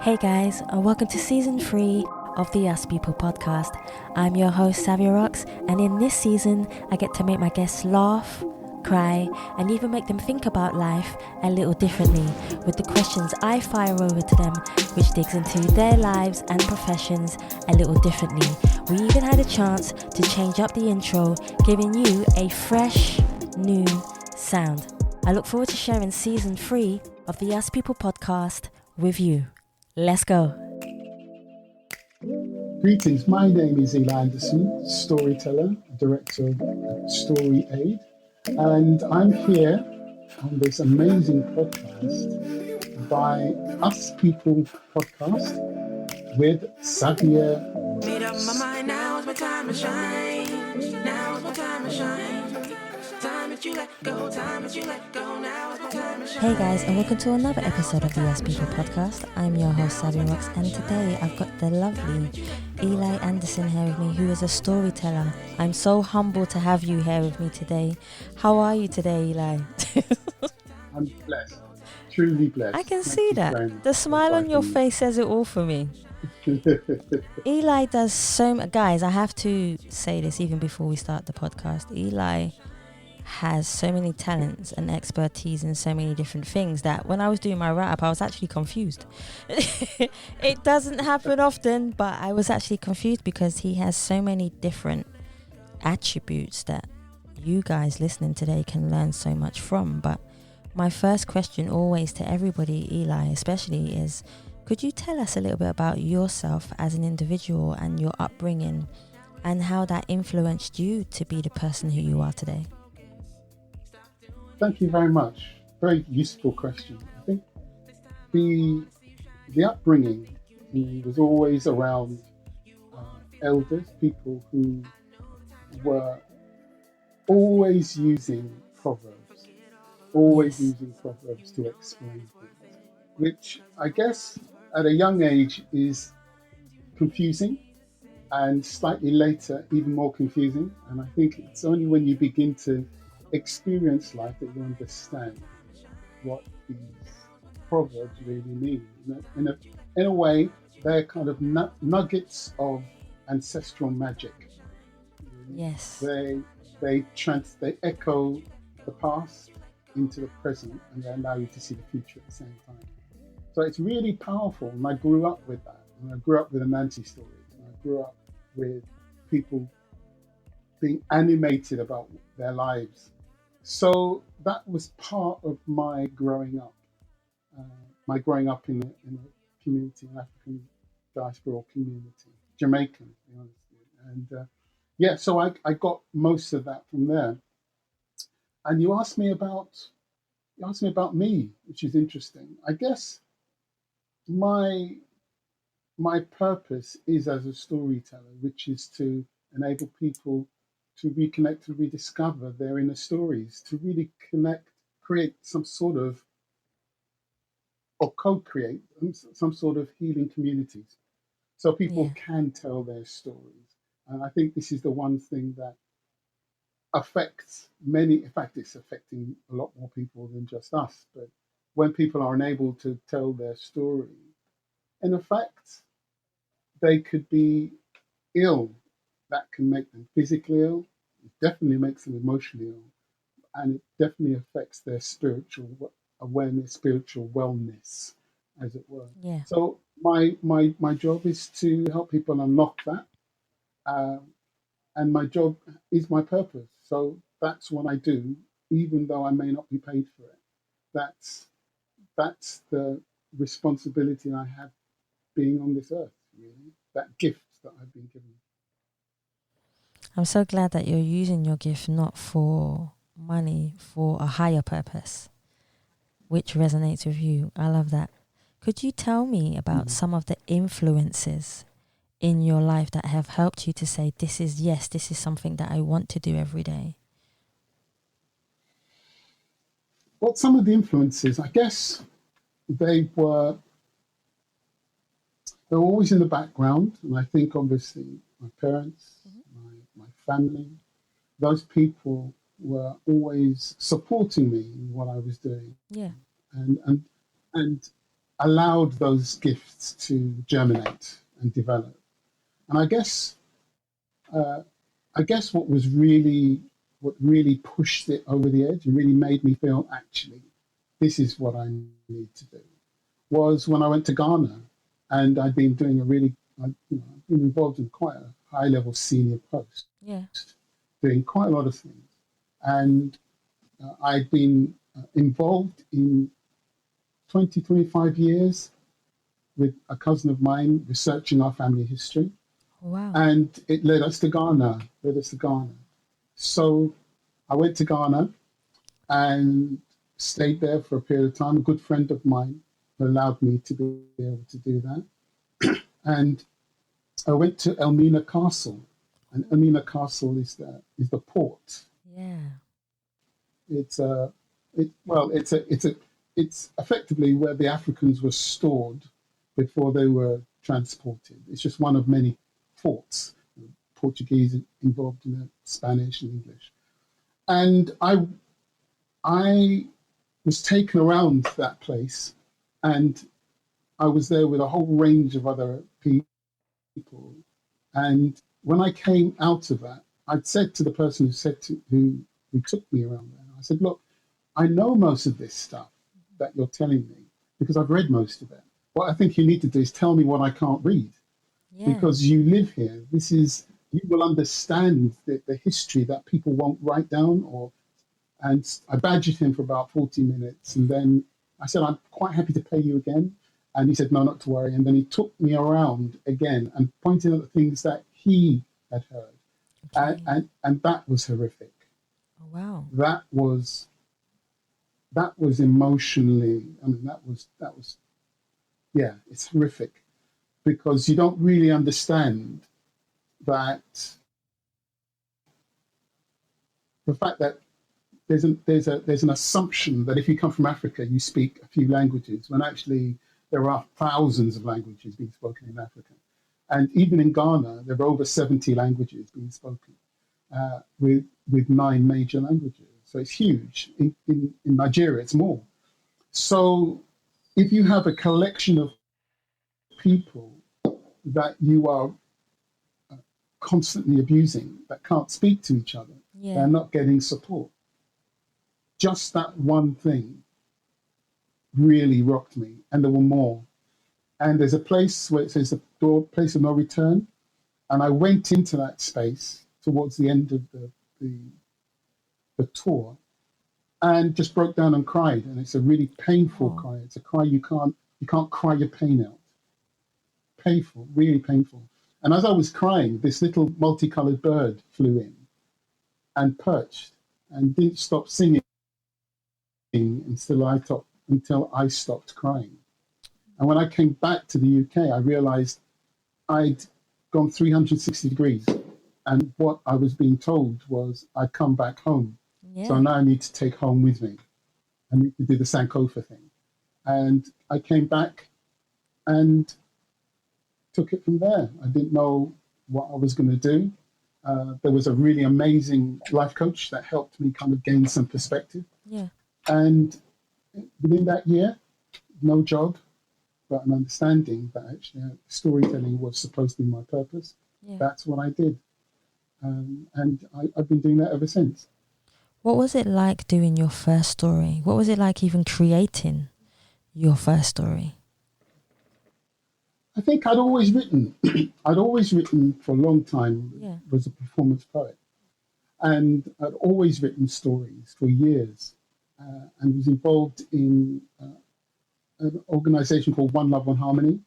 Hey guys, and welcome to season 3 of the Us People podcast. I'm your host, Savia Rocks, and in this season, I get to make my guests laugh, cry, and even make them think about life a little differently with the questions I fire over to them, which digs into their lives and professions a little differently. We even had a chance to change up the intro, giving you a fresh, new sound. I look forward to sharing season 3 of the Us People podcast with you. Let's go. Greetings, my name is Eli Anderson, storyteller, director of Story Aid, and I'm here on this amazing podcast by Us People podcast with Savia Made up my mind, now's my time to shine. Now's my time to shine. Time that you let go, time that you let go, now's my time to shine. Hey guys, and welcome to another episode of the Us People podcast. I'm your host, Savia Rocks, and today I've got the lovely Eli Anderson here with me, who is a storyteller. I'm so humbled to have you here with me today. How are you today, Eli? I'm blessed, truly blessed. I can see that. The smile on your face says it all for me. Eli does guys, I have to say this even before we start the podcast. Eli has so many talents and expertise in so many different things that when I was doing my write-up, I was actually confused. It doesn't happen often, but I was actually confused because he has so many different attributes that you guys listening today can learn so much from. But my first question always to everybody, Eli especially, is could you tell us a little bit about yourself as an individual and your upbringing and how that influenced you to be the person who you are today? Thank you very much. Very useful question. I think the upbringing was always around elders, people who were always using proverbs, using proverbs to explain things, which I guess at a young age is confusing and slightly later even more confusing. And I think it's only when you begin to experience life that you understand what these proverbs really mean. In a way, they're kind of nuggets of ancestral magic. Yes. They echo the past into the present, and they allow you to see the future at the same time. So it's really powerful, and I grew up with that. And I grew up with Anansi stories, and I grew up with people being animated about their lives. So that was part of my growing up. In a community, an African diaspora community, Jamaican, to be honest with you. And so I got most of that from there. And you asked me about me, which is interesting. I guess my purpose is as a storyteller, which is to enable people to reconnect and rediscover their inner stories, to really create some sort of, or co-create some sort of healing communities so people can tell their stories. And I think this is the one thing that affects many. In fact, it's affecting a lot more people than just us. But when people are unable to tell their story, in effect, they could be ill. That can make them physically ill. It definitely makes them emotionally ill. And it definitely affects their spiritual awareness, spiritual wellness, as it were. Yeah. So my job is to help people unlock that. And my job is my purpose. So that's what I do, even though I may not be paid for it. That's the responsibility I have being on this earth, really. That gift that I've been given. I'm so glad that you're using your gift not for money, for a higher purpose, which resonates with you. I love that. Could you tell me about some of the influences in your life that have helped you to say, this is something that I want to do every day? Well, some of the influences, I guess they were always in the background. And I think obviously my parents, my family, those people were always supporting me in what I was doing. Yeah. And allowed those gifts to germinate and develop. And I guess what really pushed it over the edge and really made me feel, actually, this is what I need to do, was when I went to Ghana, and I'd been doing I've been involved in quite a high level senior post, Yeah. doing quite a lot of things. And I'd been involved in 20, 25 years with a cousin of mine researching our family history. Wow. And it led us to Ghana. So I went to Ghana and stayed there for a period of time. A good friend of mine allowed me to be able to do that. And I went to Elmina Castle, and Elmina Castle is the port. Yeah. It's effectively where the Africans were stored before they were transported. It's just one of many forts, Portuguese involved in it, Spanish and English. And I was taken around that place, and I was there with a whole range of other people. And when I came out of that, I'd said to the person who took me around there, I said, look, I know most of this stuff that you're telling me because I've read most of it. What I think you need to do is tell me what I can't read. Yeah. Because you live here. You will understand the history that people won't write down. And I badgered him for about 40 minutes. And then I said, I'm quite happy to pay you again. And he said, no, not to worry. And then he took me around again and pointed out the things that he had heard. Okay. And that was horrific. Oh, wow. That was emotionally, it's horrific, because you don't really understand that the fact that there's an assumption that if you come from Africa, you speak a few languages, when actually there are thousands of languages being spoken in Africa. And even in Ghana, there are over 70 languages being spoken, with 9 major languages. So it's huge. In Nigeria, it's more. So if you have a collection of people that you are constantly abusing, that can't speak to each other, they're not getting support. Just that one thing really rocked me, and there were more. And there's a place where it says the door, place of no return, and I went into that space towards the end of the tour, and just broke down and cried. And it's a really painful cry. It's a cry you can't cry your pain out. Painful, really painful. And as I was crying, this little multicolored bird flew in and perched and didn't stop singing until I stopped crying. And when I came back to the UK, I realized I'd gone 360 degrees. And what I was being told was I'd come back home. Yeah. So now I need to take home with me. I need to do the Sankofa thing. And I came back and took it from there. I didn't know what I was going to do. There was a really amazing life coach that helped me kind of gain some perspective. Yeah. And within that year, no job, but an understanding that actually storytelling was supposed to be my purpose. Yeah. That's what I did. And I've been doing that ever since. What was it like doing your first story? What was it like even creating your first story? I think I'd always written. I'd always written for a long time. Yeah. Was a performance poet. And I'd always written stories for years, and was involved in an organization called One Love, One Harmony,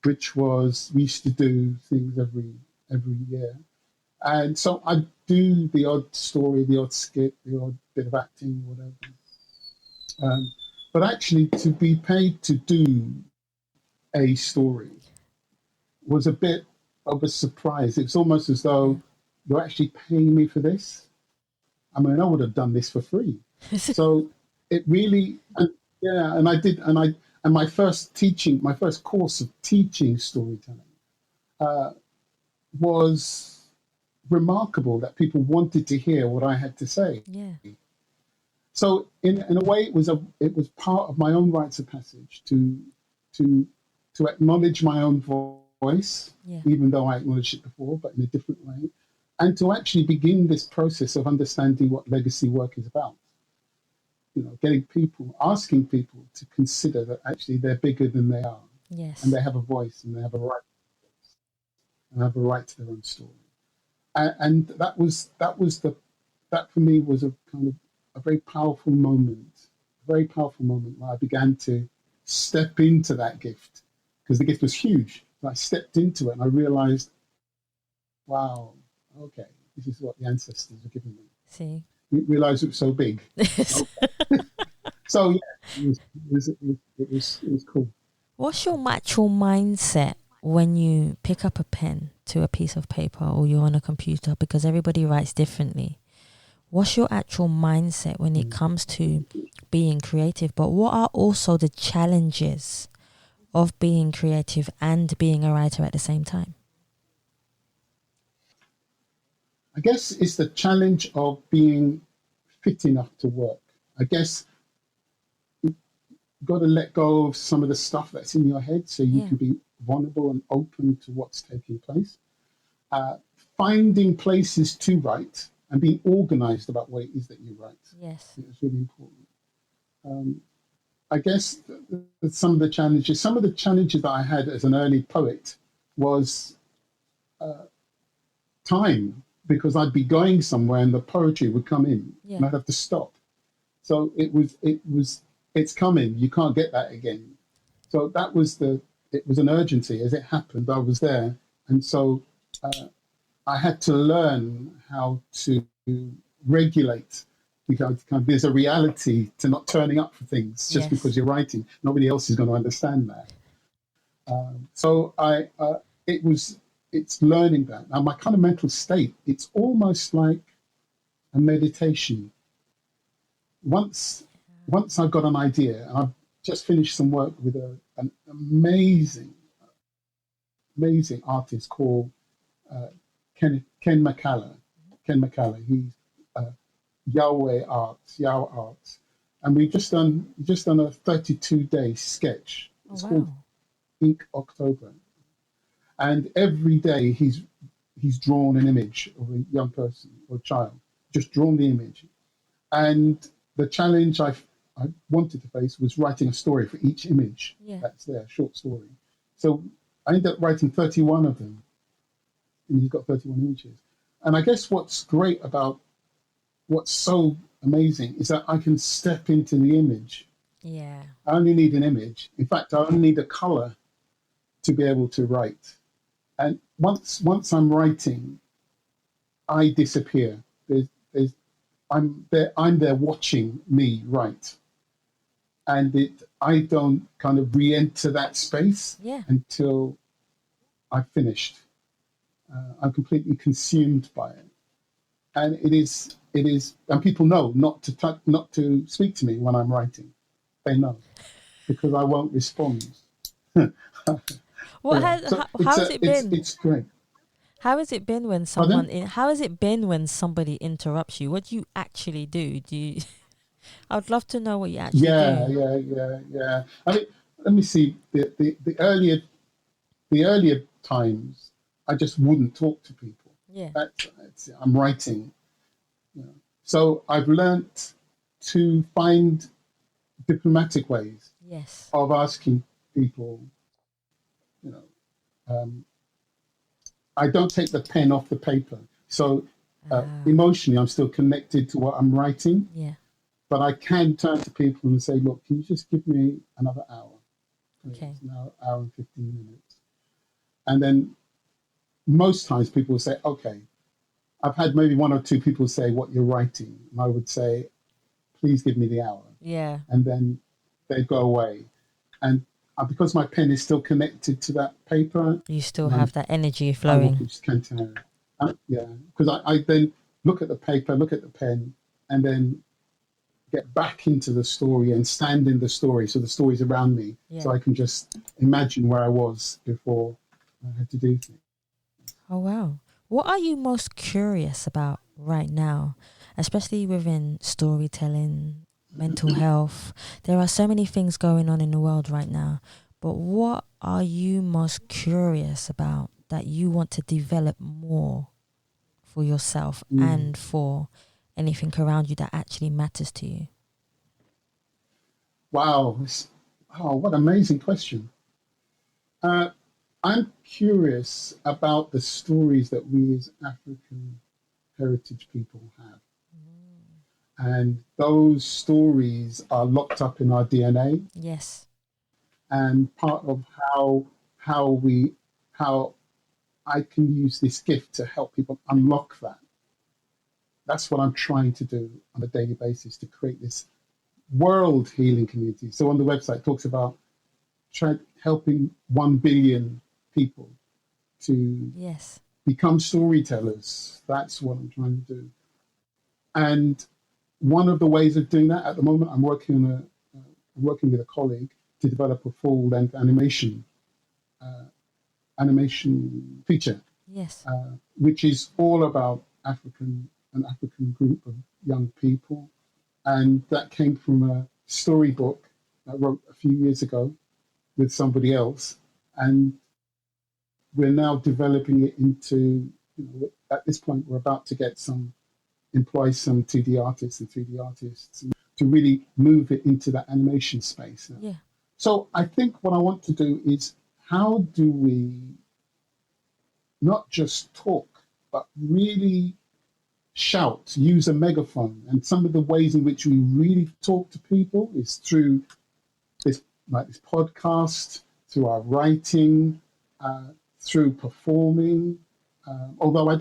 which was, we used to do things every year. And so I'd do the odd story, the odd skit, the odd bit of acting, whatever. But actually to be paid to do a story was a bit of a surprise. It's almost as though you're actually paying me for this. I mean, I would have done this for free. So it really, and I did, and my first course of teaching storytelling was remarkable, that people wanted to hear what I had to say. Yeah. So in a way, it was part of my own rites of passage to to acknowledge my own voice, Yeah. even though I acknowledged it before, but in a different way, and to actually begin this process of understanding what legacy work is about. Asking people to consider that actually they're bigger than they are, Yes. and they have a voice, and they have a right, and have a right to their own story. And that for me was a kind of a very powerful moment, where I began to step into that gift, because the gift was huge. And I stepped into it and I realized, wow, okay, this is what the ancestors were giving me. See. Realized it was so big. So yeah, it was cool. What's your actual mindset when you pick up a pen to a piece of paper or you're on a computer? Because everybody writes differently. What's your actual mindset when it comes to being creative? But what are also the challenges of being creative and being a writer at the same time? I guess it's the challenge of being fit enough to work. I guess you've got to let go of some of the stuff that's in your head so you can be vulnerable and open to what's taking place. Finding places to write and being organized about what it is that you write. Yes. It's really important. I guess some of the challenges that I had as an early poet was time, because I'd be going somewhere and the poetry would come in and I'd have to stop. So it's coming. You can't get that again. So it was an urgency. As it happened, I was there. And so I had to learn how to regulate, because there's a reality to not turning up for things just because you're writing. Nobody else is going to understand that. So it's learning that. Now my kind of mental state, it's almost like a meditation. Once I've got an idea, and I've just finished some work with an amazing artist called Ken McCallum. He's Yao Arts, and we've just done a 32-day sketch. It's called Ink October, and every day he's drawn an image of a young person or a child, just drawn the image, and the challenge I wanted to face was writing a story for each image that's there, a short story. So I ended up writing 31 of them, and he's got 31 images. And I guess what's so amazing is that I can step into the image. Yeah. I only need an image. In fact, I only need a color to be able to write. And once I'm writing, I disappear. I'm there watching me write. And I don't kind of re-enter that space until I've finished. I'm completely consumed by it. And it is, and people know not to speak to me when I'm writing. They know, because I won't respond. How has it been? It's great. How has it been when how has it been when somebody interrupts you? What do you actually do? I would love to know what you actually do. Yeah. I mean, let me see. The earlier times, I just wouldn't talk to people. Yeah. I'm writing. So I've learnt to find diplomatic ways of asking people. I don't take the pen off the paper. So emotionally, I'm still connected to what I'm writing. Yeah. But I can turn to people and say, look, can you just give me another hour? Okay. Now, hour and 15 minutes. And then most times people will say, okay. I've had maybe one or two people say what you're writing. And I would say, please give me the hour. Yeah. And then they'd go away. And because my pen is still connected to that paper. You still have that energy flowing. Because I then look at the paper, look at the pen, and then get back into the story and stand in the story. So the story's around me. Yeah. So I can just imagine where I was before I had to do things. Oh, wow. What are you most curious about right now, especially within storytelling, mental health? There are so many things going on in the world right now. But what are you most curious about that you want to develop more for yourself and for anything around you that actually matters to you? Wow. Oh, what an amazing question. I'm curious about the stories that we as African heritage people have. And those stories are locked up in our DNA, Yes. and part of how we how I can use this gift to help people unlock that. That's what I'm trying to do on a daily basis, to create this world healing community. So on the website it talks about helping 1 billion people to Yes. become storytellers. That's what I'm trying to do. And one of the ways of doing that at the moment, I'm working with a colleague to develop a full-length animation feature, Yes. which is all about an African group of young people, and that came from a storybook I wrote a few years ago with somebody else, and we're now developing it into. At this point, we're about to employ some 2D artists and 3D artists to really move it into that animation space. Yeah. So I think what I want to do is, how do we not just talk, but really shout, use a megaphone? And some of the ways in which we really talk to people is through this podcast, through our writing, through performing. Although I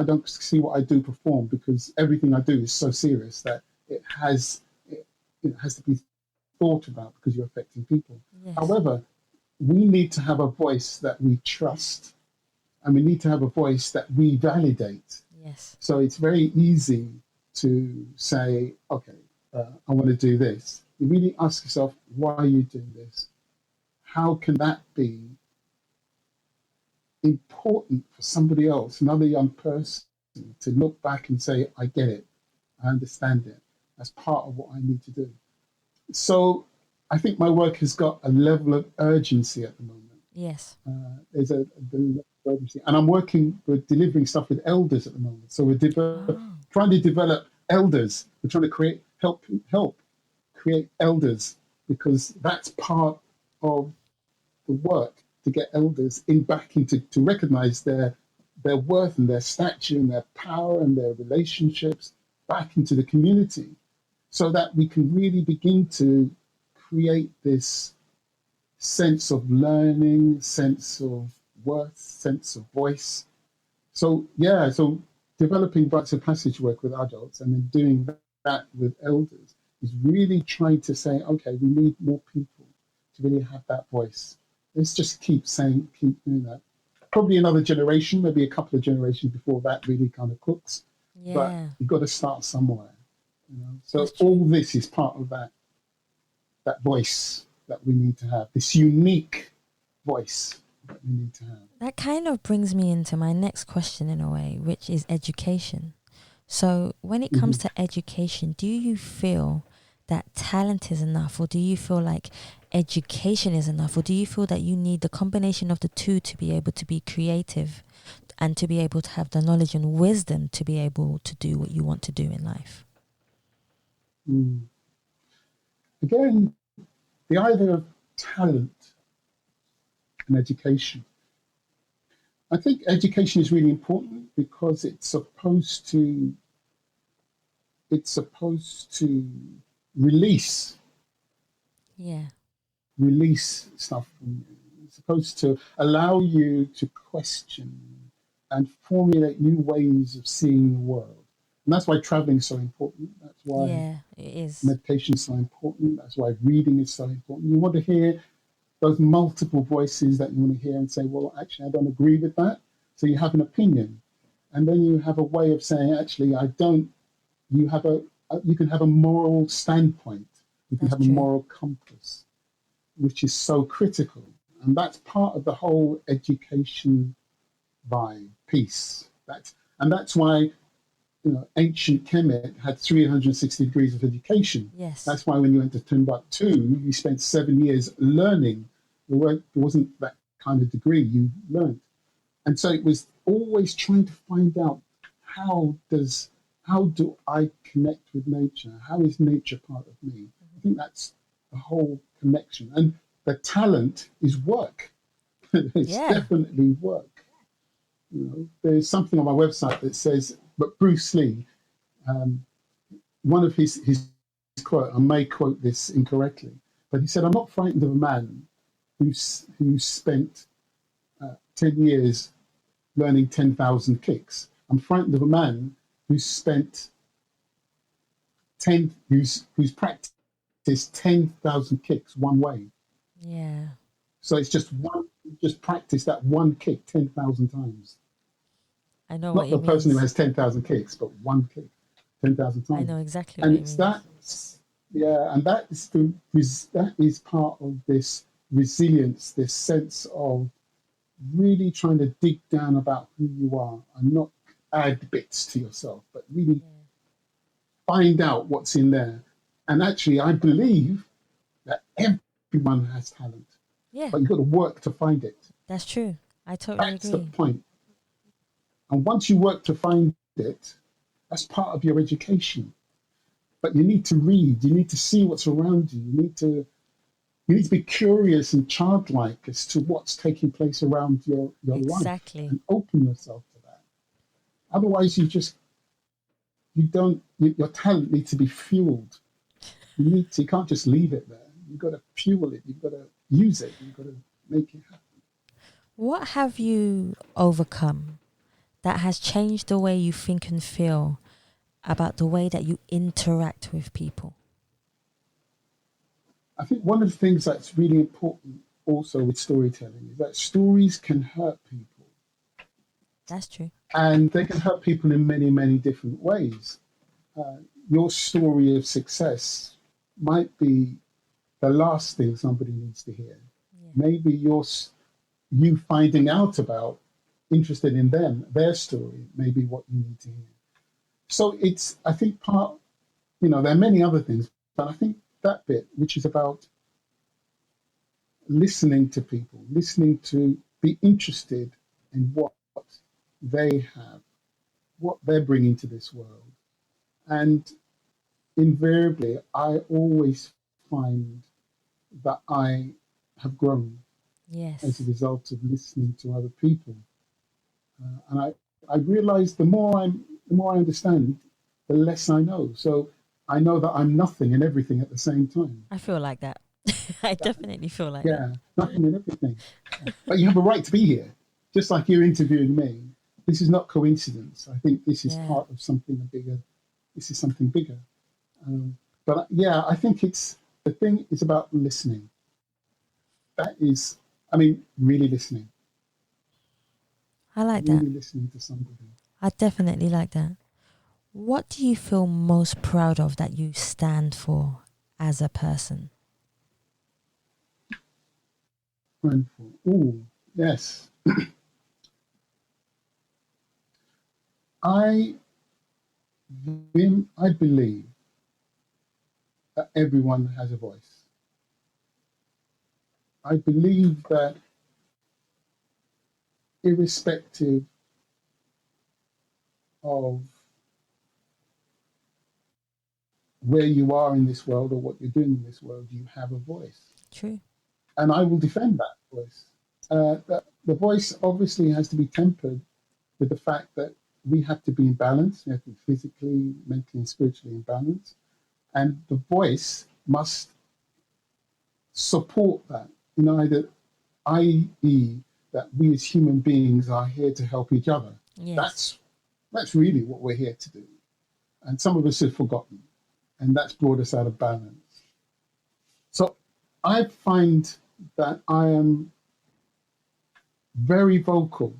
don't see what I do perform, because everything I do is so serious that it has to be thought about, because you're affecting people. Yes. However, we need to have a voice that we trust, and we need to have a voice that we validate. Yes. So it's very easy to say, okay, I want to do this. You really ask yourself, why are you doing this? How can that be important for somebody else, another young person, to look back and say, I get it, I understand it. That's part of what I need to do. So I think my work has got a level of urgency at the moment. Yes. There's a urgency. And we're delivering stuff with elders at the moment. So we're trying to develop elders. We're trying to help create elders, because that's part of the work, to get elders to recognize their worth and their stature and their power and their relationships back into the community, so that we can really begin to create this sense of learning, sense of worth, sense of voice. So developing rites of passage work with adults and then doing that with elders is really trying to say, okay, we need more people to really have that voice. Let's just keep doing that. Probably another generation, maybe a couple of generations before that really kind of cooks. Yeah. But you've got to start somewhere. So all this is part of that voice that we need to have, this unique voice that we need to have. That kind of brings me into my next question in a way, which is education. So when it comes to education, do you feel that talent is enough, or do you feel like education is enough, or do you feel that you need the combination of the two to be able to be creative and to be able to have the knowledge and wisdom to be able to do what you want to do in life? Again, the idea of talent and education. I think education is really important, because it's supposed to release stuff from you. It's supposed to allow you to question and formulate new ways of seeing the world. And that's why traveling is so important. That's why it is. meditation is so important. That's why reading is so important. You want to hear those multiple voices that you want to hear and say, well, actually, I don't agree with that. So you have an opinion. And then you have a way of saying, actually, I don't. You can have a moral standpoint. You can have a moral compass, which is so critical. And that's part of the whole education vibe piece. That's why ancient Kemet had 360 degrees of education. Yes. That's why when you went to Timbuktu, you spent 7 years learning There wasn't that kind of degree you learned. And so it was always trying to find out how do I connect with nature? How is nature part of me? I think that's the whole connection. And the talent is work. It's Yeah. definitely work. You know, there's something on my website that says, but Bruce Lee, one of his quote, I may quote this incorrectly, but he said, "I'm not frightened of a man who spent 10 years learning 10,000 kicks. I'm frightened of a man who's spent who's practiced 10,000 kicks one way." Yeah. So it's just practice that one kick 10,000 times. I know Not what the it person who means. has 10,000 kicks, but one kick 10,000 I times. know exactly And what it it's means. that is part of this resilience, this sense of really trying to dig down about who you are and not add bits to yourself, but really find out what's in there. And actually, I believe that everyone has talent, Yeah, but you've got to work to find it. that's true. I totally That's the agree. point. And once you work to find it, that's part of your education. But you need to read, you need to see what's around you, you need to be curious and childlike as to what's taking place around your life Exactly. and open yourself to that. Otherwise, your talent needs to be fueled. You can't just leave it there. You've got to fuel it. You've got to use it. You've got to make it happen. What have you overcome that has changed the way you think and feel about the way that you interact with people? I think one of the things that's really important also with storytelling is that stories can hurt people. That's true. And they can hurt people in many, many different ways. Your story of success might be the last thing somebody needs to hear. Yeah. Maybe you finding out about, interested in their story, may be what you need to hear. So it's, I think there are many other things, but I think that bit, which is about listening to people, listening to be interested in what they have, what they're bringing to this world. And invariably, I always find that I have grown as a Yes. result of listening to other people. And I realize the more I understand, the less I know. So I know that I'm nothing and everything at the same time. I feel like that. I definitely feel like that. Yeah, nothing and everything. But you have a right to be here, just like you're interviewing me. This is not coincidence. I think this is Yeah. part of something bigger. This is something bigger. But yeah, I think the thing is about listening. That is, really listening. I like that. Really listening to somebody. I definitely like that. What do you feel most proud of that you stand for as a person? Mindful. Oh, yes. I I believe that everyone has a voice. I believe that irrespective of where you are in this world or what you're doing in this world, you have a voice. True. And I will defend that voice. The voice obviously has to be tempered with the fact that we have to be in balance. We have to be physically, mentally, and spiritually in balance. And the voice must support that, i.e., that we as human beings are here to help each other. Yes. That's really what we're here to do. And some of us have forgotten, and that's brought us out of balance. So I find that I am very vocal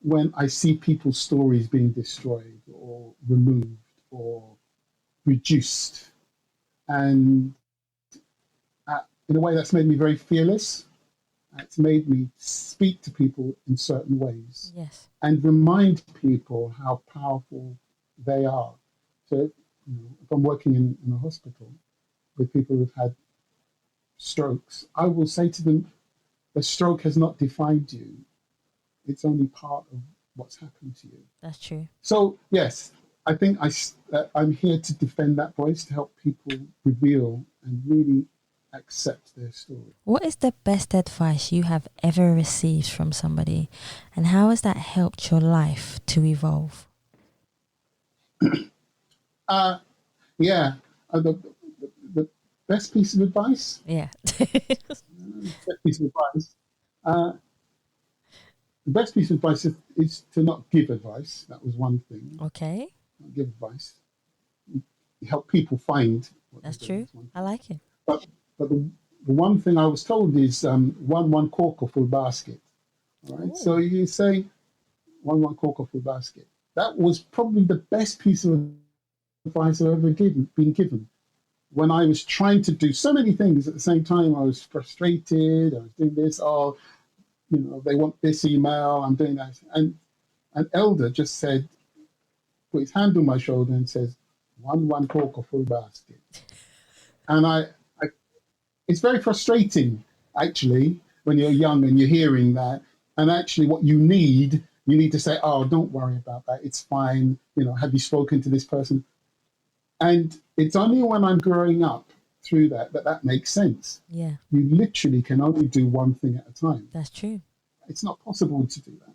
when I see people's stories being destroyed or removed or reduced. And in a way, that's made me very fearless. It's made me speak to people in certain ways Yes. and remind people how powerful they are. So, if I'm working in a hospital with people who've had strokes, I will say to them, the stroke has not defined you. It's only part of what's happened to you. That's true. So yes, I think I'm here to defend that voice, to help people reveal and really accept their story. What is the best advice you have ever received from somebody, and how has that helped your life to evolve? Yeah, the best piece of advice. Yeah. Best piece of advice. Uh, the best piece of advice is to not give advice. That was one thing. Okay. Not give advice. You help people find what That's they're doing. true. I like it. But the one thing I was told is one cork or full basket. All right. Ooh. So you say one cork or full basket. That was probably the best piece of advice I've ever been given. When I was trying to do so many things at the same time, I was frustrated. I was doing this. Oh, they want this email. I'm doing that. And an elder just said, put his hand on my shoulder and says, one cork or full basket. And I it's very frustrating, actually, when you're young and you're hearing that. And actually, what you need to say, oh, don't worry about that. It's fine. Have you spoken to this person? And it's only when I'm growing up through that makes sense. Yeah. You literally can only do one thing at a time. That's true. It's not possible to do that.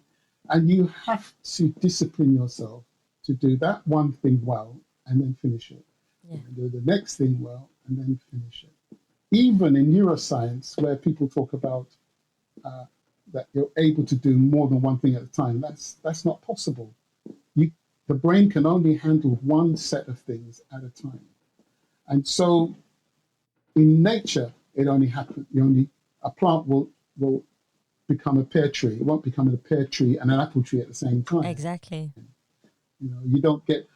And you have to discipline yourself to do that one thing well and then finish it. Yeah. And do the next thing well and then finish it. Even in neuroscience, where people talk about that you're able to do more than one thing at a time, that's not possible. The brain can only handle one set of things at a time. And so in nature, it only happens. A plant will become a pear tree. It won't become a pear tree and an apple tree at the same time. Exactly. You don't get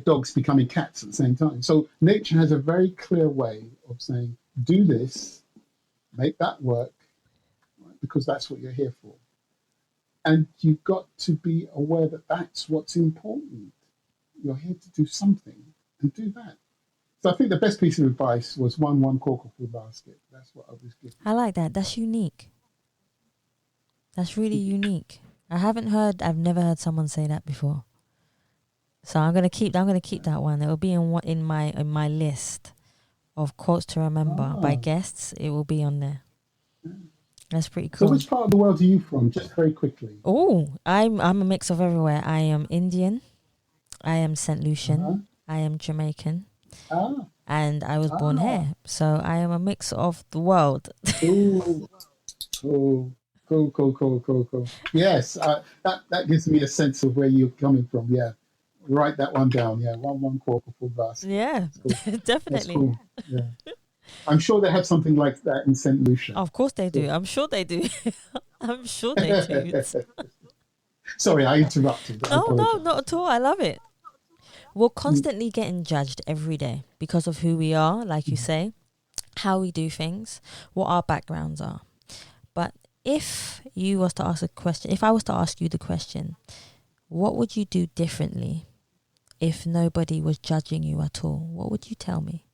dogs becoming cats at the same time. So nature has a very clear way of saying, do this, make that work, right, because that's what you're here for. And you've got to be aware that that's what's important. You're here to do something, and do that. So I think the best piece of advice was one cork or full basket. That's what I was given. I like that. That's unique. That's really unique. I've never heard someone say that before. So I'm gonna keep that one. It will be in my list of quotes to remember by guests. It will be on there. That's pretty cool. So which part of the world are you from? Just very quickly. Oh, I'm a mix of everywhere. I am Indian. I am St. Lucian. I am Jamaican. And I was born here. So I am a mix of the world. Ooh. Cool. Yes, that gives me a sense of where you're coming from. Yeah. Write that one down. Yeah, one cork or full basket. Yeah, cool. Definitely. That's cool. Yeah. I'm sure they have something like that in St. Lucia. Of course they do. I'm sure they do. I'm sure they do. Sorry, I interrupted. No, not at all. I love it. We're constantly getting judged every day because of who we are, like you say, how we do things, what our backgrounds are. But if I was to ask you the question, what would you do differently if nobody was judging you at all? What would you tell me?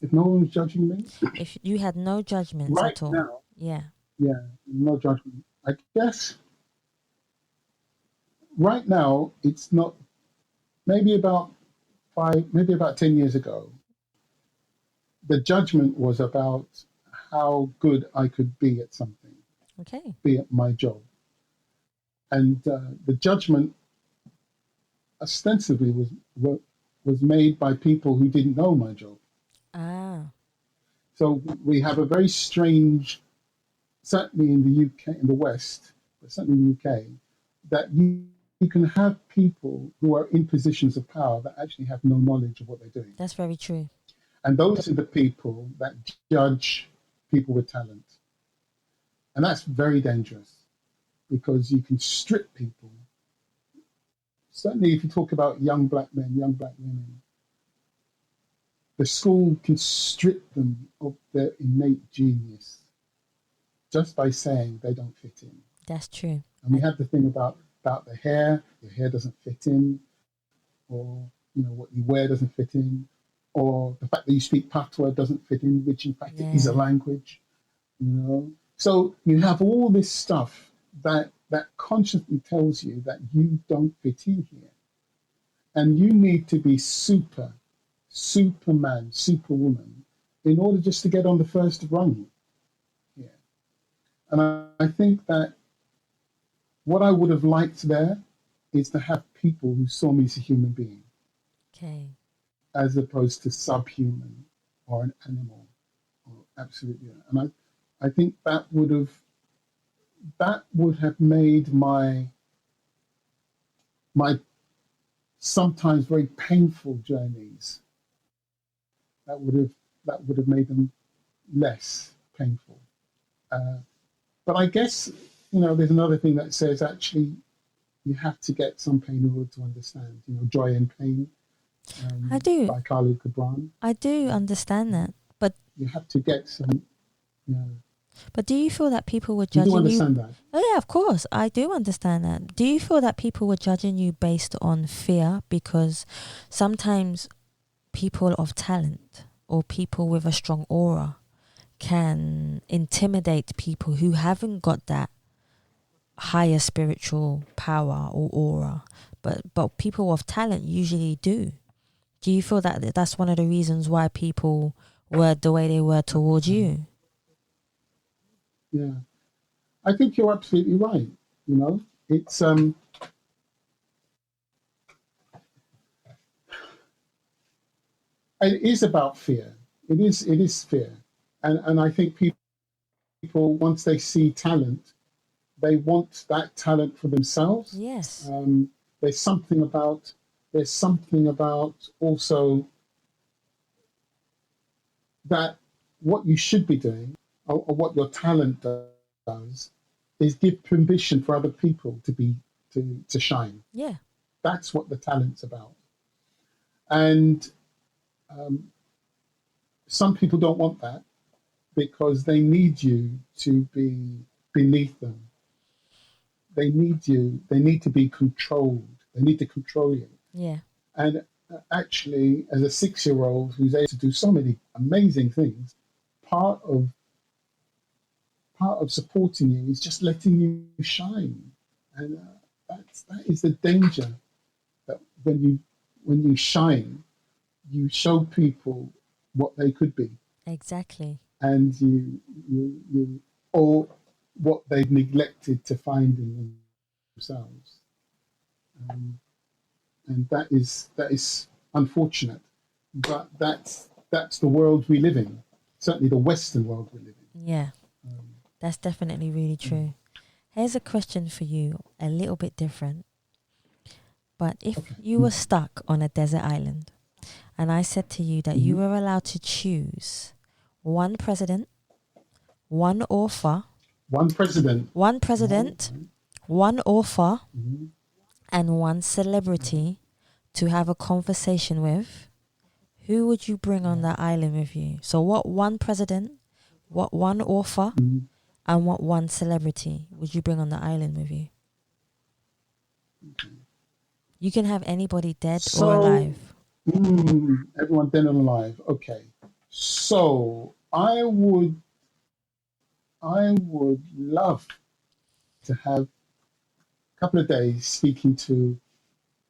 If no one was judging me? If you had no judgments at all. Now, yeah, no judgment. I guess right now it's not, maybe about 10 years ago, the judgment was about how good I could be at something. Okay. Be at my job. And the judgment ostensibly was made by people who didn't know my job. So we have a very strange, certainly in the UK, in the West, but certainly in the UK, that you can have people who are in positions of power that actually have no knowledge of what they're doing. That's very true. And those are the people that judge people with talent. And that's very dangerous because you can strip people. Certainly if you talk about young black men, young black women, the school can strip them of their innate genius just by saying they don't fit in. That's true. And we have the thing about the hair, your hair doesn't fit in, or what you wear doesn't fit in, or the fact that you speak patois doesn't fit in, which in fact it is a language, you know. So you have all this stuff that constantly tells you that you don't fit in here, and you need to be superman, superwoman, in order just to get on the first rung here. And I think that what I would have liked there is to have people who saw me as a human being, Okay. as opposed to subhuman or an animal, or absolutely. And I think that would have made my sometimes very painful journeys, that would have made them less painful. But I guess, you know, there's another thing that says actually you have to get some pain in order to understand. You know, Joy and Pain. I do. By Khalil Gibran. I do understand that, but you have to get some. Yeah. But do you feel that people were You judging do understand that? Oh yeah, of course, I do understand that. Do you feel that people were judging you based on fear? Because sometimes people of talent or people with a strong aura can intimidate people who haven't got that higher spiritual power or aura, but people of talent usually do. Do you feel that that's one of the reasons why people were the way they were towards you? Yeah, I think you're absolutely right. You know, it's it is about fear. It is fear, and I think people once they see talent, they want that talent for themselves. Yes. There's something about also that what you should be doing, or what your talent does, is give permission for other people to shine. Yeah. That's what the talent's about. And some people don't want that because they need you to be beneath them. They need you. They need to be controlled. They need to control you. Yeah. And actually, as a 6-year-old who's able to do so many amazing things, part of supporting you is just letting you shine. And that is the danger, that when you shine, you show people what they could be. Exactly. And you or what they've neglected to find in themselves. And that is unfortunate, but that's the world we live in. Certainly, the Western world we live in. Yeah, that's definitely really true. Here's a question for you, a little bit different. But if you were stuck on a desert island, and I said to you that you were allowed to choose one president, one author, one author, and one celebrity to have a conversation with, who would you bring on that island with you? So what one president, what one author, and what one celebrity would you bring on the island with you? You can have anybody dead or alive. Everyone dead and alive. Okay. So I would love to have a couple of days speaking to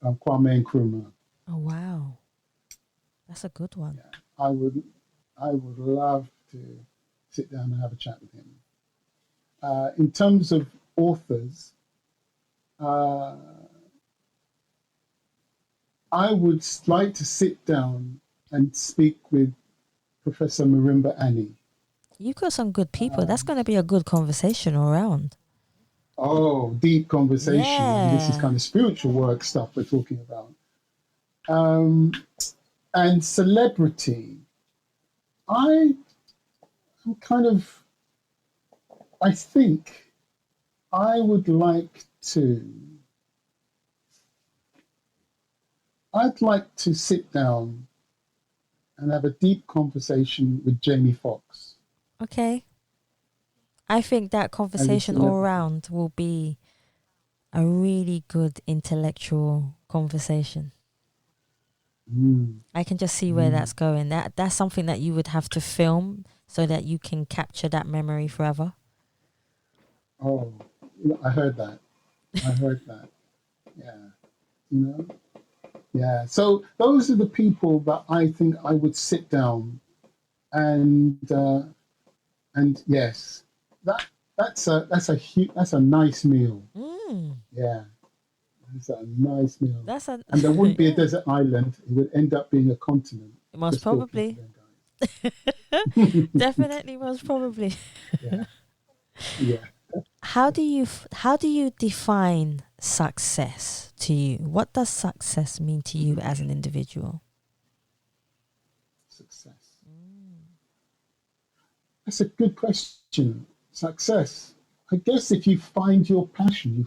Kwame Nkrumah. Oh wow, that's a good one. Yeah, I would love to sit down and have a chat with him. In terms of authors, I would like to sit down and speak with Professor Marimba Annie. You've got some good people. That's going to be a good conversation all around. Oh, deep conversation. Yeah. This is kind of spiritual work stuff we're talking about. And celebrity, I think I would like to. I'd like to sit down and have a deep conversation with Jamie Foxx. Okay. I think that conversation all around will be a really good intellectual conversation. I can just see where that's going. That's something that you would have to film so that you can capture that memory forever. Oh, I heard that. I heard that. Yeah. You know? Yeah. So those are the people that I think I would sit down and yes, that's a nice meal. Yeah. It's a nice meal. And there wouldn't be a desert island. It would end up being a continent. Most probably. Definitely, most probably. Yeah. Yeah. How do you define success to you? What does success mean to you as an individual? Success. That's a good question. Success. I guess if you find your passion, you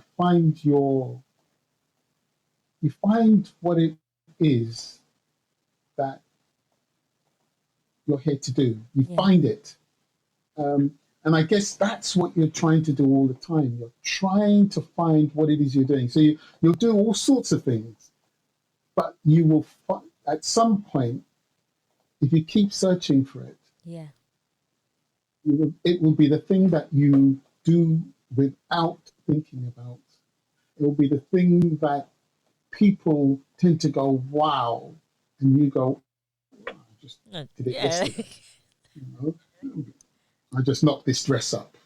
find what it is that you're here to do. You find it. And I guess that's what you're trying to do all the time. You're trying to find what it is you're doing. So you'll do all sorts of things, but you will at some point, if you keep searching for it, it will be the thing that you do without thinking about. It will be the thing that people tend to go, wow, and you go, I just did it yesterday. You know? I just knocked this dress up,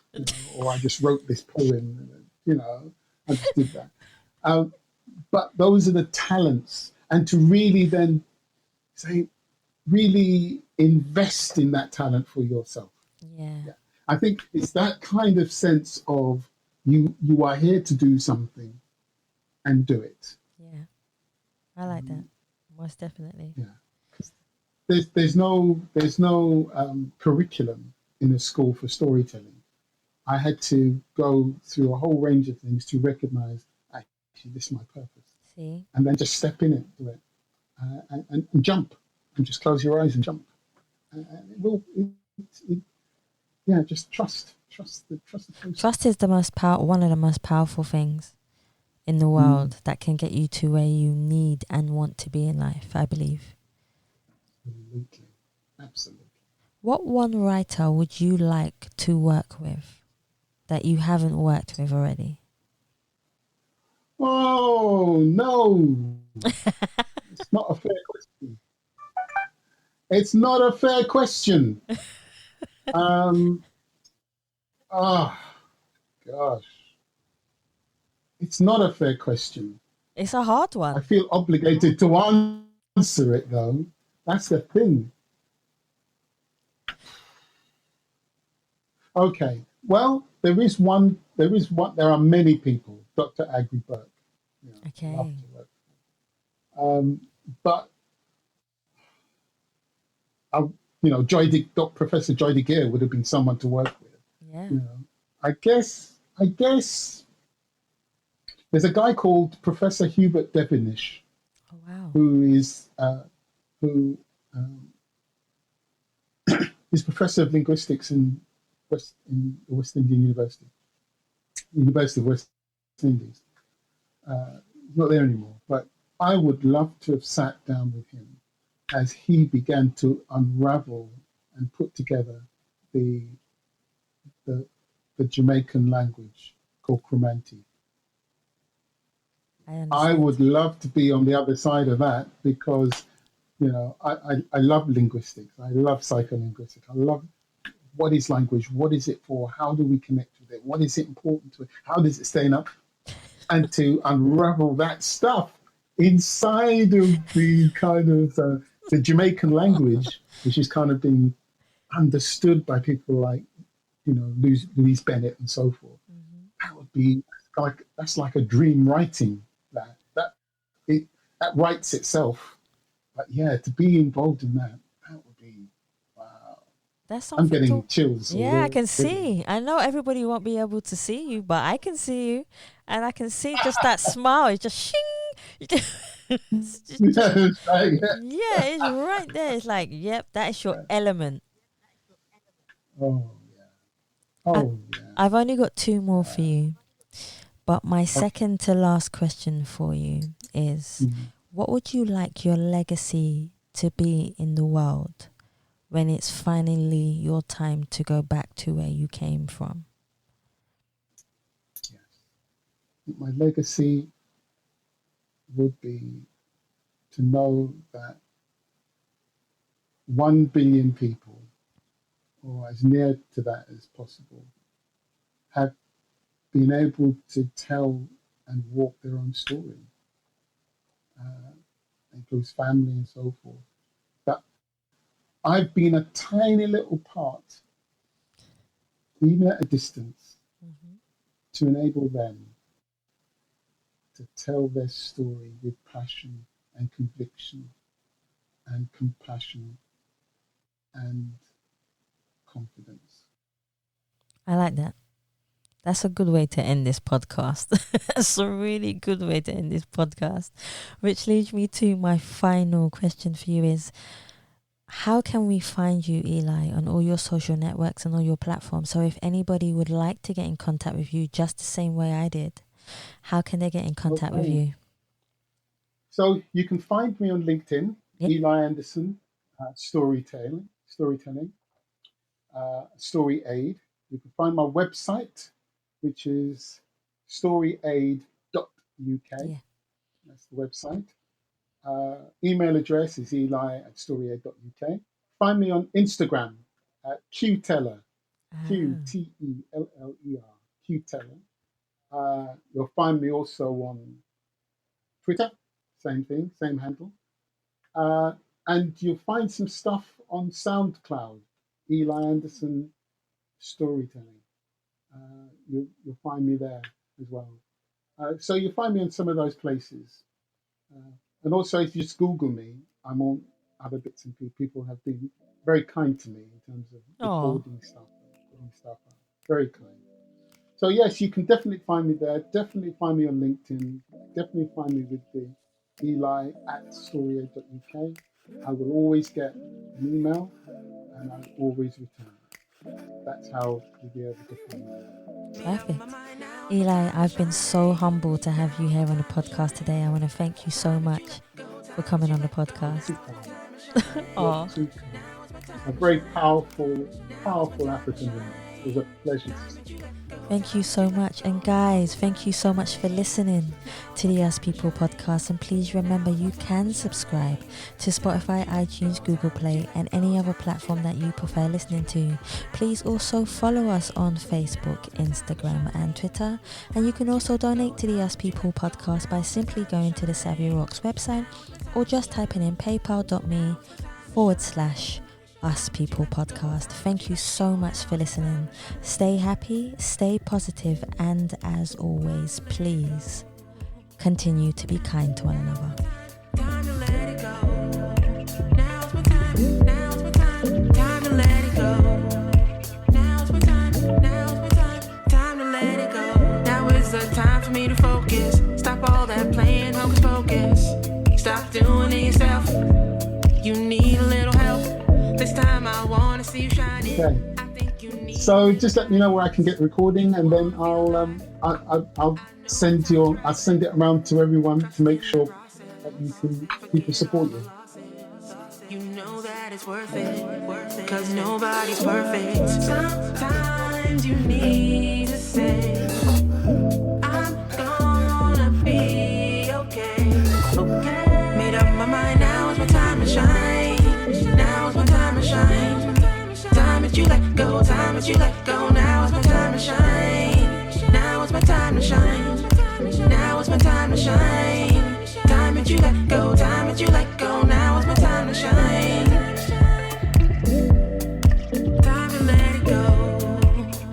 or I just wrote this poem, I just did that. But those are the talents, and to really then really invest in that talent for yourself. Yeah. I think it's that kind of sense of you are here to do something and do it. Yeah. I like that. Most definitely. Yeah. There's no curriculum in a school for storytelling. I had to go through a whole range of things to recognize, actually, this is my purpose. See? And then just step in it, do it, and jump, and just close your eyes and jump. And it will, just trust the process. Trust is one of the most powerful things in the world that can get you to where you need and want to be in life, I believe. Absolutely. What one writer would you like to work with that you haven't worked with already? Oh, no. It's not a fair question. It's not a fair question. Gosh. It's not a fair question. It's a hard one. I feel obligated to answer it, though. That's the thing. Okay. Well, there are many people. Dr. Agri Burke. Okay. Love to work with. But Professor Joy DeGeer would have been someone to work with. Yeah. I guess there's a guy called Professor Hubert Devenish. Oh, wow. Who is professor of linguistics in the West Indian University of West Indies. He's not there anymore, but I would love to have sat down with him as he began to unravel and put together the Jamaican language called Cromanti. I would love to be on the other side of that because, I love linguistics. I love psycholinguistics. I love what is language? What is it for? How do we connect with it? What is it important to it? How does it stay up? And to unravel that stuff inside of the kind of the Jamaican language, which is kind of being understood by people like, Louise Bennett and so forth. Mm-hmm. That would be that's like a dream writing. That writes itself. But yeah, to be involved in that would be wow. That's something. I'm getting chills. Yeah, I can see. I know everybody won't be able to see you, but I can see you, and I can see just that smile. It's just shing. It's right there. It's like, yep, that is your element. Oh yeah. I've only got two more for you, but my second to last question for you is: what would you like your legacy to be in the world when it's finally your time to go back to where you came from? Yes. My legacy would be to know that 1 billion people, or as near to that as possible, have been able to tell and walk their own story. Includes family and so forth. But I've been a tiny little part, even at a distance, to enable them to tell their story with passion and conviction and compassion and confidence. I like that. That's a good way to end this podcast. That's a really good way to end this podcast. Which leads me to my final question for you is, how can we find you, Eli, on all your social networks and all your platforms? So if anybody would like to get in contact with you just the same way I did, how can they get in contact with you? So you can find me on LinkedIn, Eli Anderson, storytelling, Story Aid. You can find my website, which is storyaid.uk. That's the website. Email address is eli@storyaid.uk. Find me on Instagram at Qteller, Qteller, Qteller. You'll find me also on Twitter, same thing, same handle. And you'll find some stuff on SoundCloud, Eli Anderson Storytelling. You'll find me there as well. So you'll find me in some of those places. And also, if you just Google me, I'm on other bits and pieces. People have been very kind to me in terms of recording stuff and putting stuff out. Very kind. So yes, you can definitely find me there. Definitely find me on LinkedIn. Definitely find me with the eli@storyaid.uk. I will always get an email and I always return. That's how you'll be able to find me. Perfect. Eli, I've been so humbled to have you here on the podcast today. I want to thank you so much for coming on the podcast. A very powerful African woman. It was a pleasure to see you. Thank you so much. And guys, thank you so much for listening to the Us People podcast. And please remember, you can subscribe to Spotify, iTunes, Google Play, and any other platform that you prefer listening to. Please also follow us on Facebook, Instagram, and Twitter. And you can also donate to the Us People podcast by simply going to the Savvy Rocks website or just typing in paypal.me/Us People podcast. Thank you so much for listening. Stay happy, stay positive, and as always, please continue to be kind to one another. Time to let it go. Now's my time. Now's my time. Time to let it go. Now's my time. Now's my time. Time to let it go. Now is the time for me to focus. Stop all that playing hocus pocus. Stop doing it yourself. You need a little help. This time I want to see you shining. Okay. I think you need. So just let me know where I can get the recording, and then I'll send it around to everyone to make sure that people support you. You know that it's worth it, cause nobody's perfect. Sometimes you need to say, I'm gonna be okay. Made up my mind, now is my time to shine. Now is my time to shine. Time that you let go, time that you let go. Now is my time to shine. Now is my time to shine. Now is my time to shine. Time that you let go, time that you let go. Now is my time to shine. Time to let it go.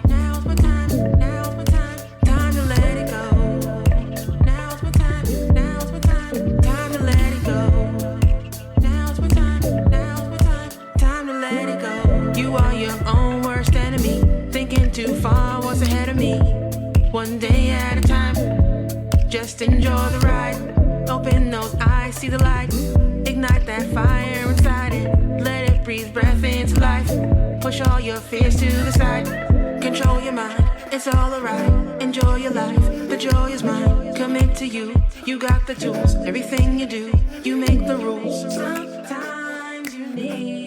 Now is my time. Now is my time. Time to let it go. Now is my time. Now is my time. Time to let it go. Now is my time. Now is my time. Time to let it go. You are your own worst enemy. Thinking too far, what's ahead of me? One day at a time. Just enjoy the ride. Open those eyes, see the light. Ignite that fire inside it. Let it breathe breath into life. Push all your fears to the side. Control your mind. It's all alright, enjoy your life, the joy is mine. Commit to you, you got the tools. Everything you do, you make the rules. Sometimes you need